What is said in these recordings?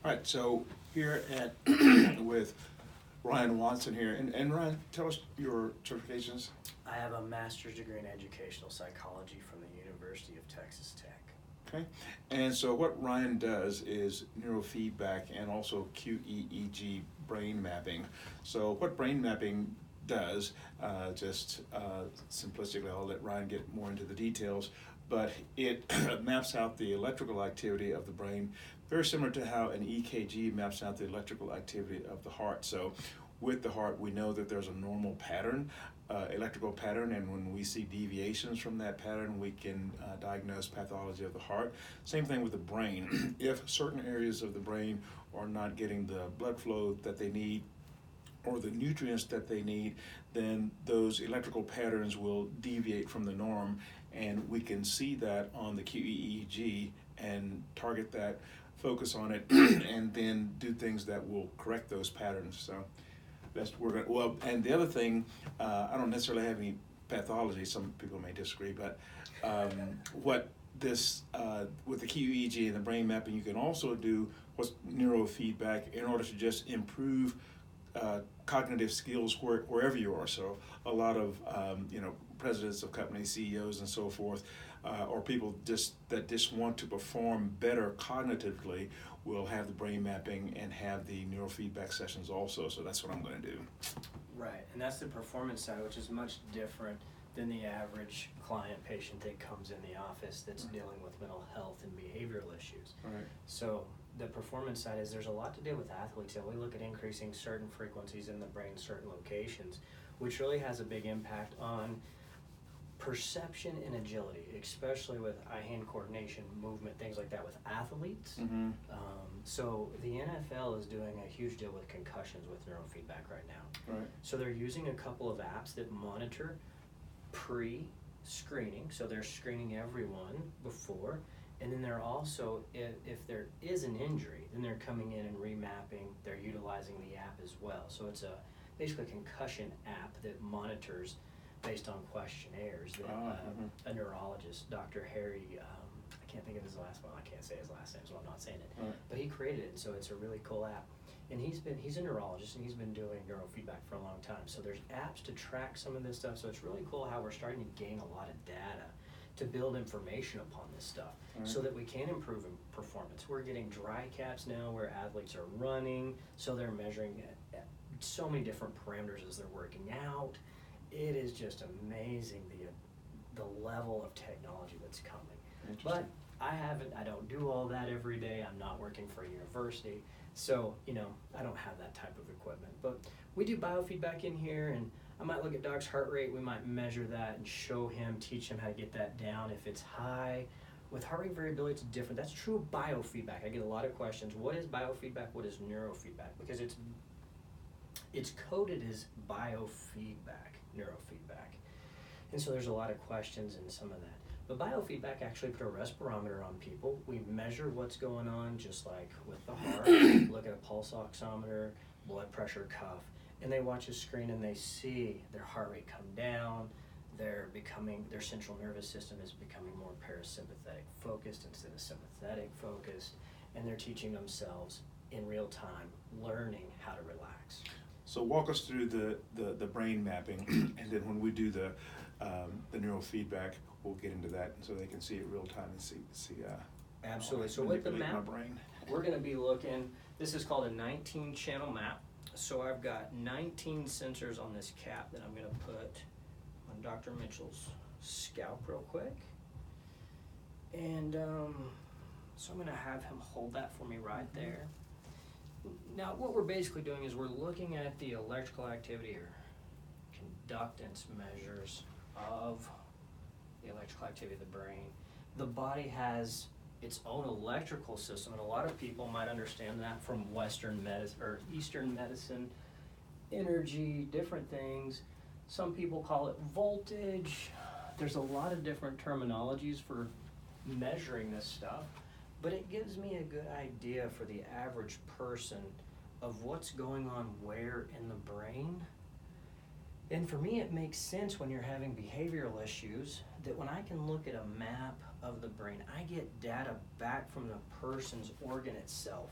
All right, so here at with Ryan Watson here, and Ryan, tell us your certifications. I have a master's degree in educational psychology from the University of Texas Tech. Okay, and so what Ryan does is neurofeedback and also QEEG brain mapping. So what brain mapping does, simplistically, I'll let Ryan get more into the details, but it maps out the electrical activity of the brain, very similar to how an EKG maps out the electrical activity of the heart. So with the heart, we know that there's a normal pattern, electrical pattern, and when we see deviations from that pattern, we can diagnose pathology of the heart. Same thing with the brain. If certain areas of the brain are not getting the blood flow that they need or the nutrients that they need, then those electrical patterns will deviate from the norm, and we can see that on the QEEG and target that, focus on it, and then do things that will correct those patterns. So and the other thing, I don't necessarily have any pathology. Some people may disagree, but what this with the QEEG and the brain mapping, you can also do what's neurofeedback in order to just improve cognitive skills wherever you are. So a lot of presidents of companies, CEOs, and so forth, or people that just want to perform better cognitively, will have the brain mapping and have the neurofeedback sessions also. So that's what I'm going to do. Right, and that's the performance side, which is much different than the average client patient that comes in the office that's dealing with mental health and behavioral issues. Right. So the performance side is there's a lot to do with athletes, and we look at increasing certain frequencies in the brain, certain locations, which really has a big impact on perception and agility, especially with eye-hand coordination, movement, things like that with athletes. Mm-hmm. So the NFL is doing a huge deal with concussions with neurofeedback right now. Right. So they're using a couple of apps that monitor pre-screening, so they're screening everyone before, and then they're also, if there is an injury, then they're coming in and remapping, they're utilizing the app as well. So it's basically a concussion app that monitors based on questionnaires that a neurologist, Dr. Harry, I can't think of his last one, I can't say his last name, so I'm not saying it, Right. but he created it, and so it's a really cool app. And he's a neurologist, and he's been doing neurofeedback for a long time. So there's apps to track some of this stuff. So it's really cool how we're starting to gain a lot of data to build information upon this stuff, so that we can improve in performance. We're getting dry caps now where athletes are running, so they're measuring so many different parameters as they're working out. It is just amazing the level of technology that's coming. But I don't do all that every day. I'm not working for a university. So, I don't have that type of equipment. But we do biofeedback in here, and I might look at Doc's heart rate. We might measure that and show him, teach him how to get that down. If it's high, with heart rate variability, it's different. That's true biofeedback. I get a lot of questions. What is biofeedback? What is neurofeedback? Because it's coded as biofeedback, neurofeedback. And so there's a lot of questions in some of that. But biofeedback actually put a respirometer on people. We measure what's going on, just like with the heart. Look at a pulse oximeter, blood pressure, cuff, and they watch a screen and they see their heart rate come down. Their central nervous system is becoming more parasympathetic focused instead of sympathetic focused, and they're teaching themselves in real time, learning how to relax. So walk us through the brain mapping, and then when we do the neurofeedback, we'll get into that so they can see it real time and see. Absolutely. So with the map, my brain. we're going to be looking. This is called a 19-channel map. So I've got 19 sensors on this cap that I'm going to put on Dr. Mitchell's scalp real quick, and so I'm going to have him hold that for me right there. Now, what we're basically doing is we're looking at the electrical activity or conductance measures of the electrical activity of the brain. The body has its own electrical system, and a lot of people might understand that from Western medicine or Eastern medicine, energy, different things. Some people call it voltage. There's a lot of different terminologies for measuring this stuff, but it gives me a good idea for the average person of what's going on where in the brain. And for me, it makes sense when you're having behavioral issues that when I can look at a map of the brain, I get data back from the person's organ itself.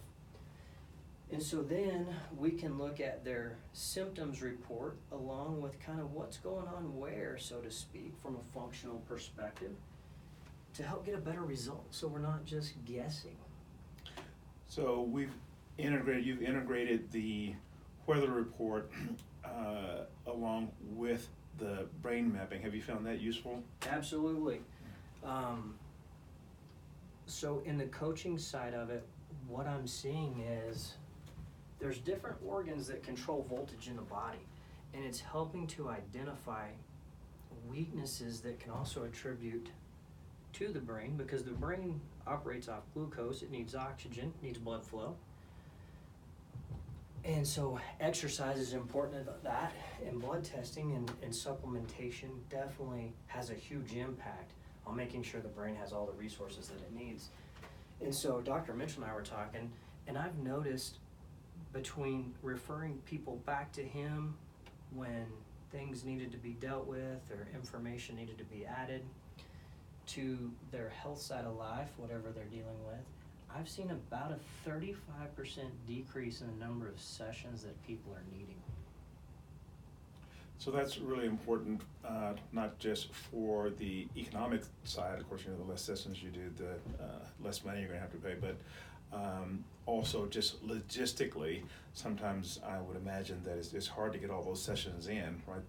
And so then we can look at their symptoms report along with kind of what's going on where, so to speak, from a functional perspective to help get a better result so we're not just guessing. So you've integrated the weather report along with the brain mapping. Have you found that useful? Absolutely. So in the coaching side of it, what I'm seeing is there's different organs that control voltage in the body, and it's helping to identify weaknesses that can also attribute to the brain, because the brain operates off glucose, it needs oxygen, needs blood flow. And so exercise is important at that, and blood testing and supplementation definitely has a huge impact on making sure the brain has all the resources that it needs. And so Dr. Mitchell and I were talking, and I've noticed between referring people back to him when things needed to be dealt with or information needed to be added to their health side of life, whatever they're dealing with, I've seen about a 35% decrease in the number of sessions that people are needing. So that's really important, not just for the economic side. Of course, the less sessions you do, the less money you're going to have to pay, but also just logistically, sometimes I would imagine that it's hard to get all those sessions in, right?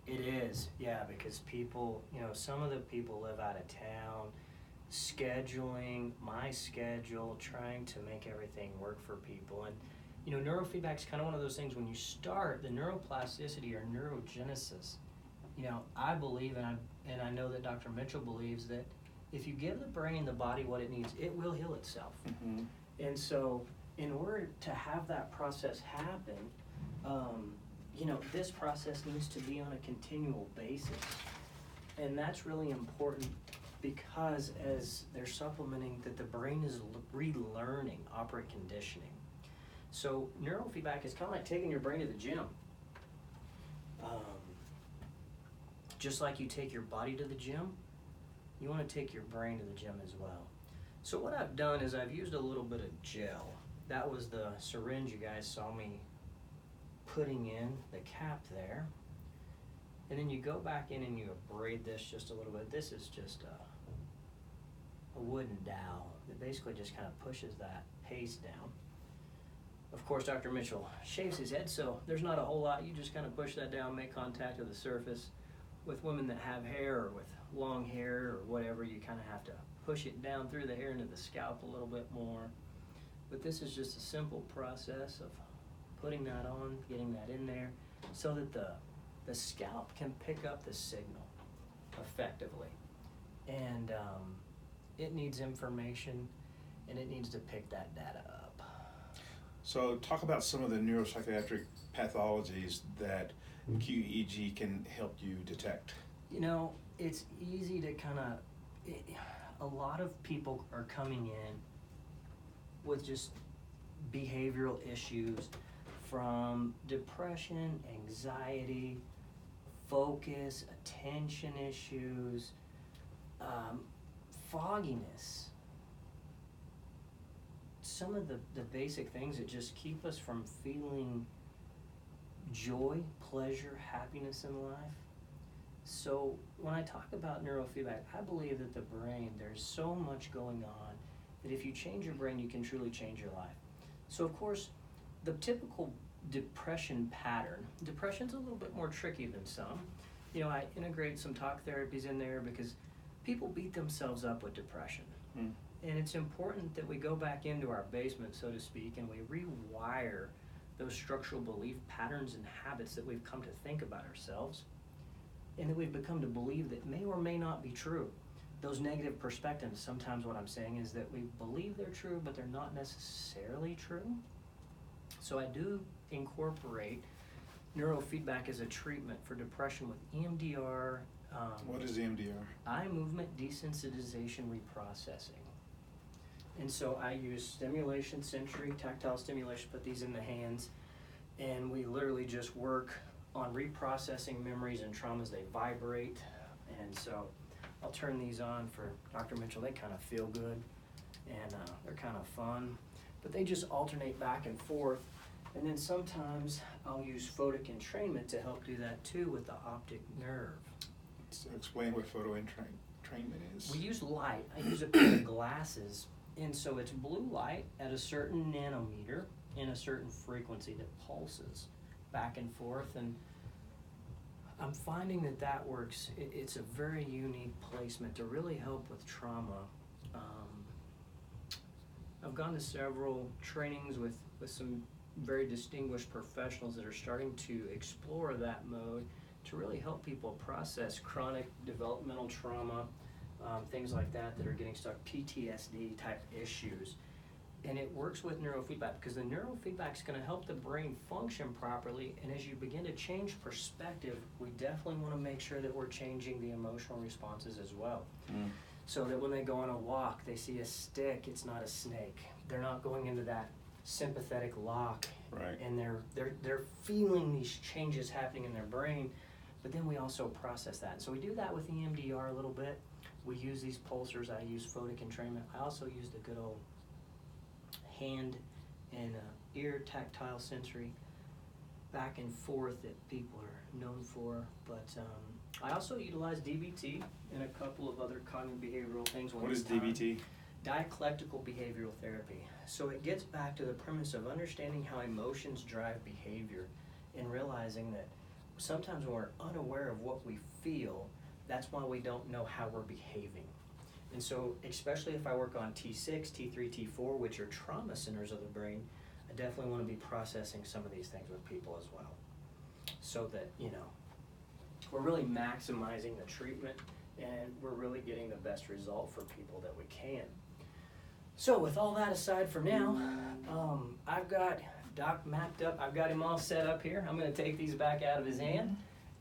It is, yeah, because people, some of the people live out of town, scheduling, my schedule, trying to make everything work for people. And neurofeedback is kind of one of those things when you start the neuroplasticity or neurogenesis. I believe, and I know that Dr. Mitchell believes, that if you give the brain, the body what it needs, it will heal itself. Mm-hmm. And so in order to have that process happen, this process needs to be on a continual basis. And that's really important because as they're supplementing that the brain is relearning operant conditioning. So neurofeedback is kind of like taking your brain to the gym. Just like you take your body to the gym, you want to take your brain to the gym as well. So what I've done is I've used a little bit of gel. That was the syringe you guys saw me putting in, the cap there. And then you go back in and you abrade this just a little bit. This is just a wooden dowel that basically just kind of pushes that paste down. Of course, Dr. Mitchell shaves his head, so there's not a whole lot. You just kind of push that down, make contact with the surface. With women that have hair or with long hair or whatever, you kind of have to push it down through the hair into the scalp a little bit more. But this is just a simple process of putting that on, getting that in there, so that the scalp can pick up the signal effectively. And it needs information, and it needs to pick that data up. So talk about some of the neuropsychiatric pathologies that QEEG can help you detect. It's easy to a lot of people are coming in with just behavioral issues from depression, anxiety, focus, attention issues, fogginess. Some of the basic things that just keep us from feeling joy, pleasure, happiness in life. So when I talk about neurofeedback, I believe that the brain, there's so much going on that if you change your brain, you can truly change your life. So of course, the typical depression pattern, depression's a little bit more tricky than some. I integrate some talk therapies in there because people beat themselves up with depression. Mm. And it's important that we go back into our basement, so to speak, and we rewire those structural belief patterns and habits that we've come to think about ourselves and that we've become to believe that may or may not be true. Those negative perspectives, sometimes what I'm saying is that we believe they're true, but they're not necessarily true. So I do incorporate neurofeedback as a treatment for depression with EMDR. What is EMDR? Eye movement desensitization reprocessing. And so I use stimulation, sensory, tactile stimulation, put these in the hands, and we literally just work on reprocessing memories and traumas. They vibrate, and so I'll turn these on for Dr. Mitchell. They kind of feel good, and they're kind of fun. but they just alternate back and forth. And then sometimes I'll use photic entrainment to help do that too with the optic nerve. So explain what photo entrainment is. We use light. I use a pair of glasses, and so it's blue light at a certain nanometer in a certain frequency that pulses back and forth, and I'm finding that that works. It's a very unique placement to really help with trauma. I've gone to several trainings with some very distinguished professionals that are starting to explore that mode to really help people process chronic developmental trauma, things like that that are getting stuck, PTSD type issues. And it works with neurofeedback because the neurofeedback is going to help the brain function properly. And as you begin to change perspective, we definitely want to make sure that we're changing the emotional responses as well. So that when they go on a walk, they see a stick, it's not a snake. They're not going into that sympathetic lock, Right. and they're feeling these changes happening in their brain. But then we also process that. So we do that with EMDR a little bit. We use these pulsars. I use photic entrainment. I also use the good old hand and ear tactile sensory back and forth that people are known for. But I also utilize DBT and a couple of other cognitive behavioral things. What is DBT? Dialectical behavioral therapy. So it gets back to the premise of understanding how emotions drive behavior and realizing that sometimes when we're unaware of what we feel, that's why we don't know how we're behaving. And so, especially if I work on T6, T3, T4, which are trauma centers of the brain, I definitely want to be processing some of these things with people as well. So that, we're really maximizing the treatment and we're really getting the best result for people that we can. So with all that aside for now, I've got Doc mapped up. I've got him all set up here. I'm going to take these back out of his hand,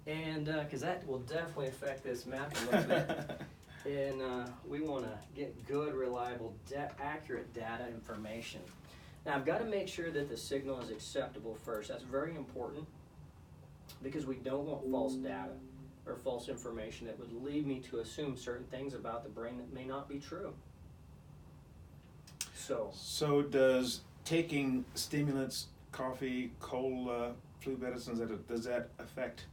and because that will definitely affect this map a little bit. And we want to get good, reliable, accurate data information. Now I've got to make sure that the signal is acceptable first. That's very important because we don't want false data or false information that would lead me to assume certain things about the brain that may not be true. So does taking stimulants, coffee, cold flu medicines, does that affect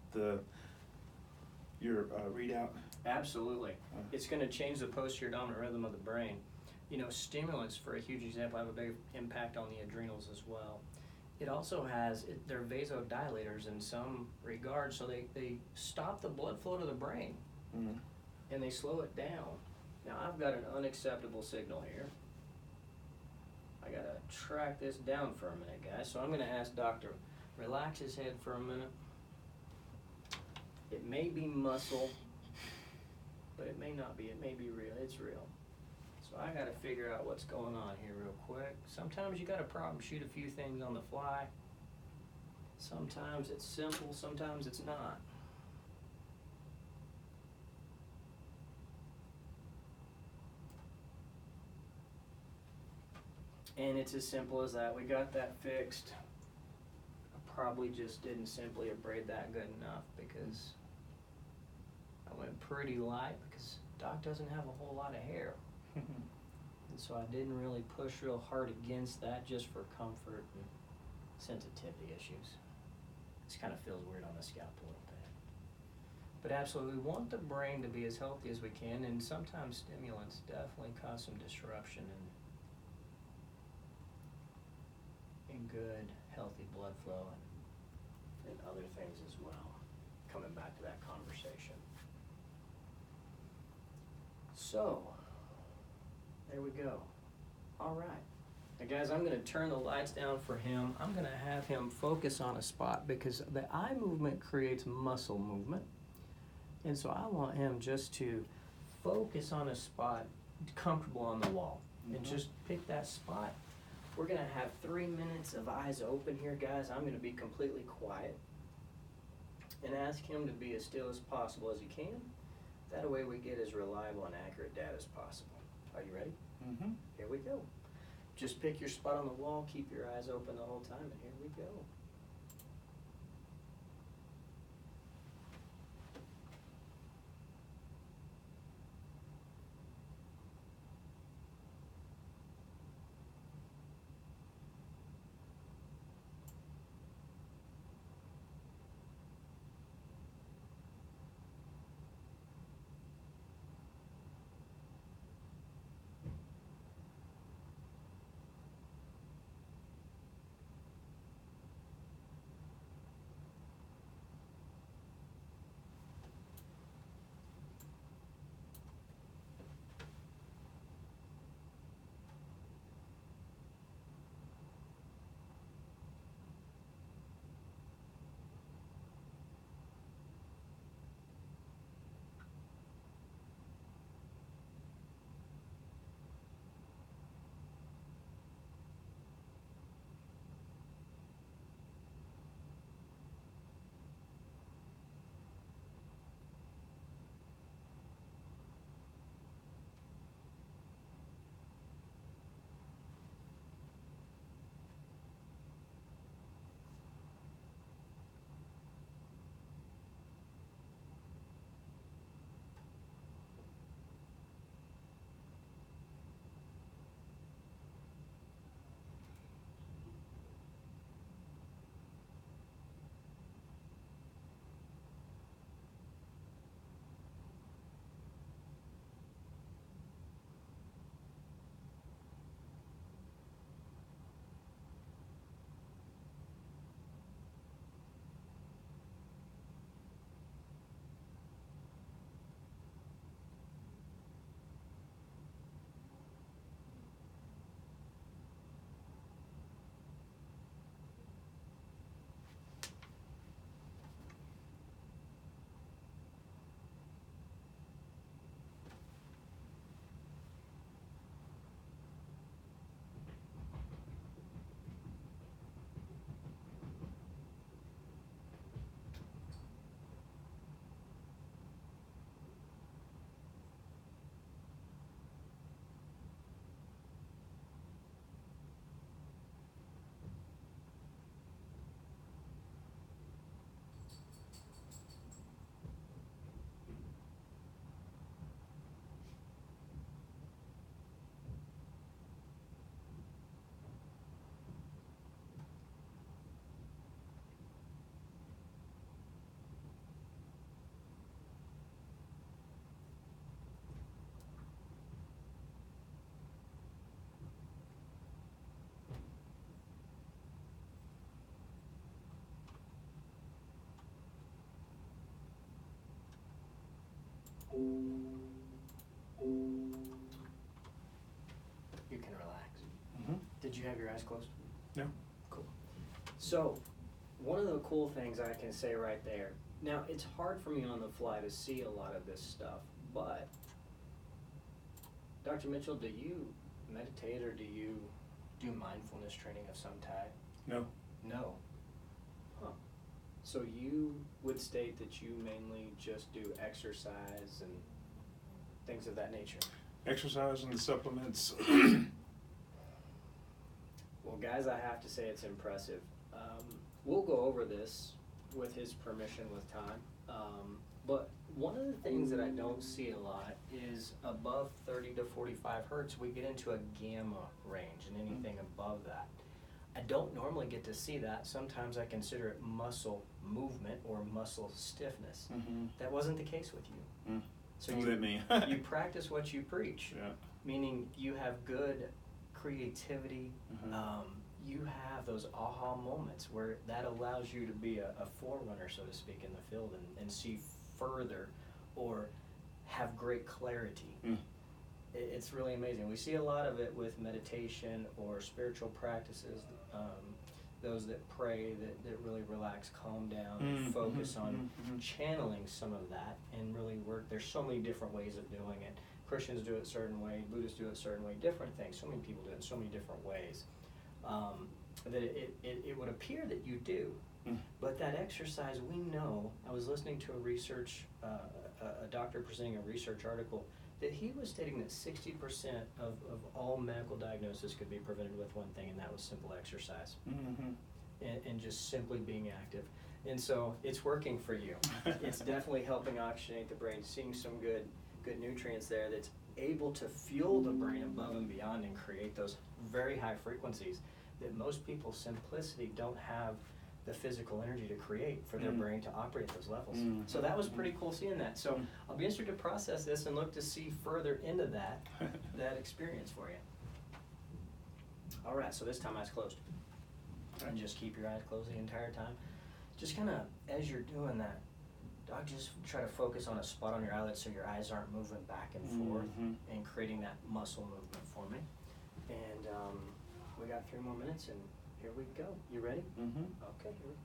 your readout? Absolutely. It's going to change the posterior dominant rhythm of the brain. Stimulants, for a huge example, have a big impact on the adrenals as well. It also has, they're vasodilators in some regards, so they stop the blood flow to the brain and they slow it down. Now I've got an unacceptable signal here. I gotta track this down for a minute, guys. So I'm gonna ask Doc to relax his head for a minute. It may be muscle, but it may not be. It may be real. It's real. So I gotta figure out what's going on here real quick. Sometimes you gotta problem shoot a few things on the fly. Sometimes it's simple, sometimes it's not. And it's as simple as that. We got that fixed. I probably just didn't simply abrade that good enough because I went pretty light because Doc doesn't have a whole lot of hair. And so I didn't really push real hard against that just for comfort and sensitivity issues. This kind of feels weird on the scalp a little bit. But absolutely, we want the brain to be as healthy as we can, and sometimes stimulants definitely cause some disruption in good, healthy blood flow and other things as well. Coming back to that conversation. So, there we go. All right. Now guys, I'm going to turn the lights down for him. I'm going to have him focus on a spot because the eye movement creates muscle movement. And so I want him just to focus on a spot comfortable on the wall and just pick that spot. We're going to have 3 minutes of eyes open here, guys. I'm going to be completely quiet and ask him to be as still as possible as he can. That way we get as reliable and accurate data as possible. Are you ready? Mm-hmm. Here we go. Just pick your spot on the wall, keep your eyes open the whole time, and here we go. You can relax. Mm-hmm. Did you have your eyes closed? No. Cool. So, one of the cool things I can say right there, now it's hard for me on the fly to see a lot of this stuff, but Dr. Mitchell, do you meditate or do you do mindfulness training of some type? No. No. Huh. So you would state that you mainly just do exercise and things of that nature? Exercise and the supplements. Well, guys, I have to say it's impressive. We'll go over this with his permission with time. But one of the things that I don't see a lot is above 30 to 45 hertz, we get into a gamma range, and anything above that. I don't normally get to see that. Sometimes I consider it muscle movement or muscle stiffness. Mm-hmm. That wasn't the case with you. Mm. So What you, did that mean? you practice what you preach, Yeah. meaning you have good creativity. Mm-hmm. You have those aha moments where that allows you to be a forerunner, so to speak, in the field and see further or have great clarity. Mm. It's really amazing. We see a lot of it with meditation or spiritual practices, those that pray, that really relax, calm down, and focus on channeling some of that and really work. There's so many different ways of doing it. Christians do it a certain way, Buddhists do it a certain way, different things. So many people do it in so many different ways. That it would appear that you do. But that exercise, we know, I was listening to a doctor presenting a research article, that he was stating that 60% of all medical diagnosis could be prevented with one thing, and that was simple exercise. Mm-hmm. And just simply being active. And so it's working for you. It's definitely helping oxygenate the brain, seeing some good nutrients there that's able to fuel the brain above and beyond and create those very high frequencies that most people, simplicity, don't have the physical energy to create for their brain to operate at those levels. So that was pretty cool seeing that. So I'll be interested to process this and look to see further into that experience for you. All right, so this time eyes closed. And just keep your eyes closed the entire time. Just kind of, as you're doing that, Doc, just try to focus on a spot on your eyelid so your eyes aren't moving back and forth and creating that muscle movement for me. And we got 3 more minutes, and here we go. You ready? Mm-hmm. Okay, here we go.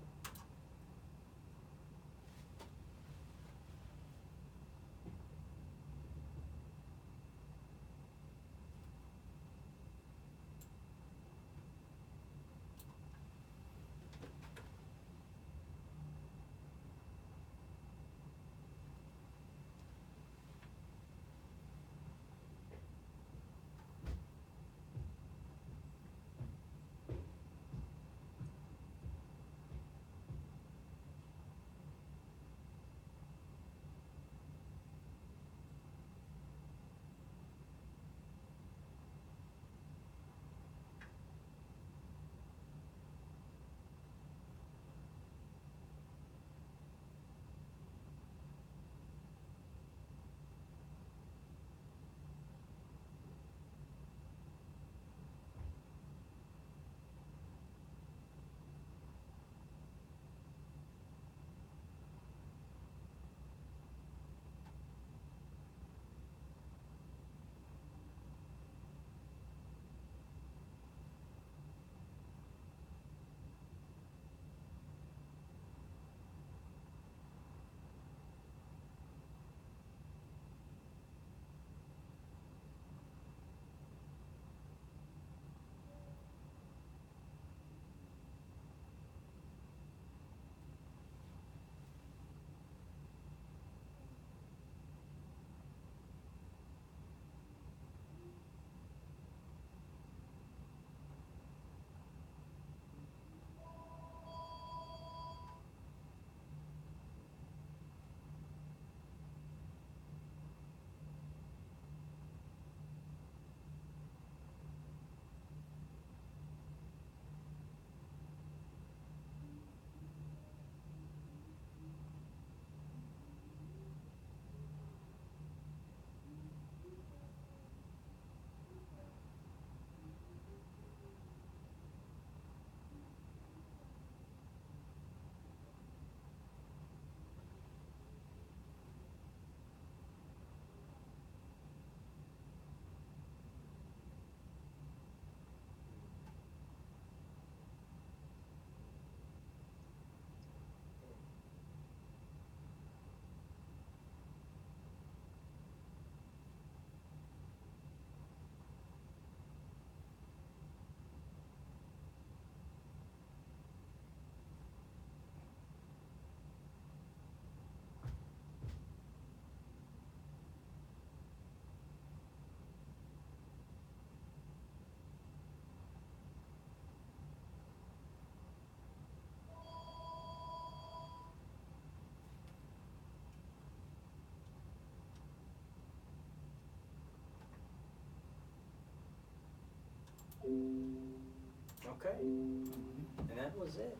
Okay, and that was it.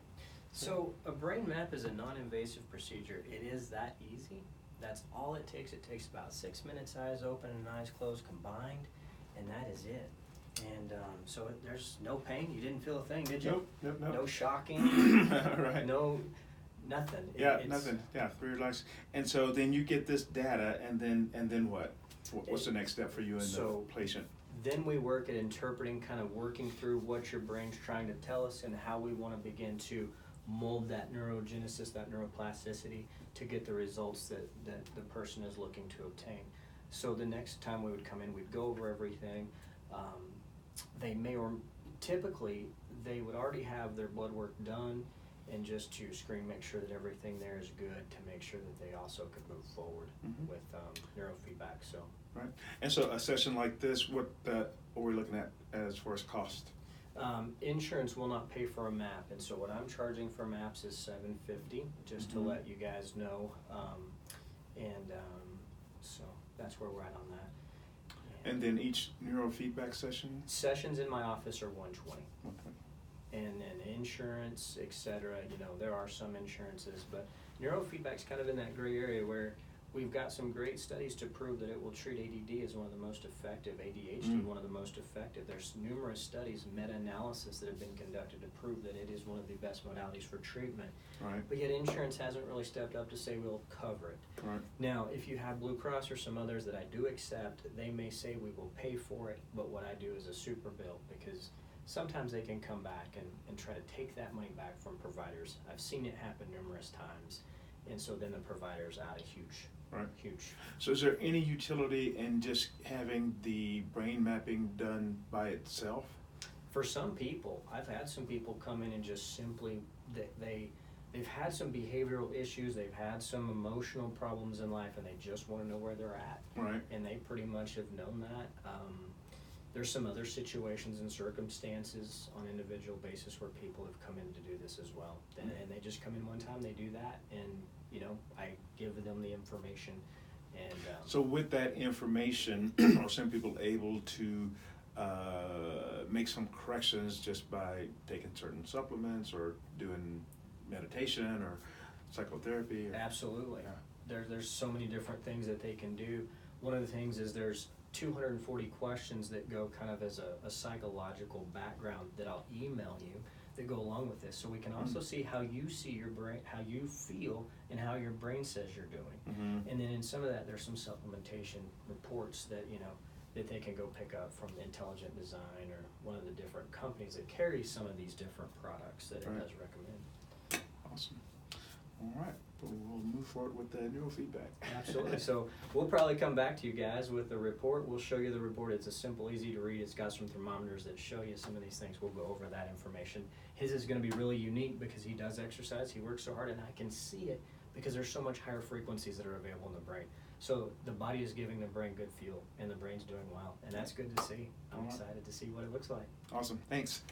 So a brain map is a non-invasive procedure. It is that easy. That's all it takes. It takes about 6 minutes, eyes open and eyes closed combined, and that is it. And so there's no pain. You didn't feel a thing, did you? Nope. No shocking. Right. No, nothing. Yeah, nothing. Yeah, very relaxed. And so then you get this data, and then what? What's the next step for you and the patient? Then we work at interpreting, kind of working through what your brain's trying to tell us and how we want to begin to mold that neurogenesis, that neuroplasticity, to get the results that the person is looking to obtain. So the next time we would come in, we'd go over everything. They may, or typically, they would already have their blood work done, and just to screen, make sure that everything there is good, to make sure that they also could move forward with neurofeedback. So. Right. And so a session like this, what are we looking at as far as cost? Insurance will not pay for a map, and so what I'm charging for maps is $750, just to let you guys know. So that's where we're at on that. And then each neurofeedback session? Sessions in my office are $120. Okay. And then insurance, etc. There are some insurances, but neurofeedback's kind of in that gray area where we've got some great studies to prove that it will treat ADD as one of the most effective, ADHD one of the most effective. There's numerous studies, meta-analysis that have been conducted to prove that it is one of the best modalities for treatment. Right. But yet insurance hasn't really stepped up to say we'll cover it. Right. Now, if you have Blue Cross or some others that I do accept, they may say we will pay for it, but what I do is a super bill, because sometimes they can come back and try to take that money back from providers. I've seen it happen numerous times, and so then the provider's out a huge. Right. Huge. So is there any utility in just having the brain mapping done by itself? For some people, I've had some people come in and just simply, they've had some behavioral issues, they've had some emotional problems in life, and they just want to know where they're at. Right. And they pretty much have known that. There's some other situations and circumstances on an individual basis where people have come in to do this as well. And they just come in one time, they do that, and I give them the information. And so with that information, are some people able to make some corrections just by taking certain supplements or doing meditation or psychotherapy? Absolutely. There's so many different things that they can do. One of the things is there's 240 questions that go kind of as a psychological background that I'll email you that go along with this, so we can also see how you see your brain, how you feel, and how your brain says you're doing. And then in some of that, there's some supplementation reports that that they can go pick up from Intelligent Design or one of the different companies that carry some of these different products that it does recommend. Awesome. All right. We'll move forward with the neurofeedback. Absolutely. So we'll probably come back to you guys with the report. We'll show you the report. It's a simple, easy to read. It's got some thermometers that show you some of these things. We'll go over that information. His is going to be really unique because he does exercise. He works so hard, and I can see it because there's so much higher frequencies that are available in the brain. So the body is giving the brain good fuel, and the brain's doing well, and that's good to see. I'm excited to see what it looks like. Awesome. Thanks.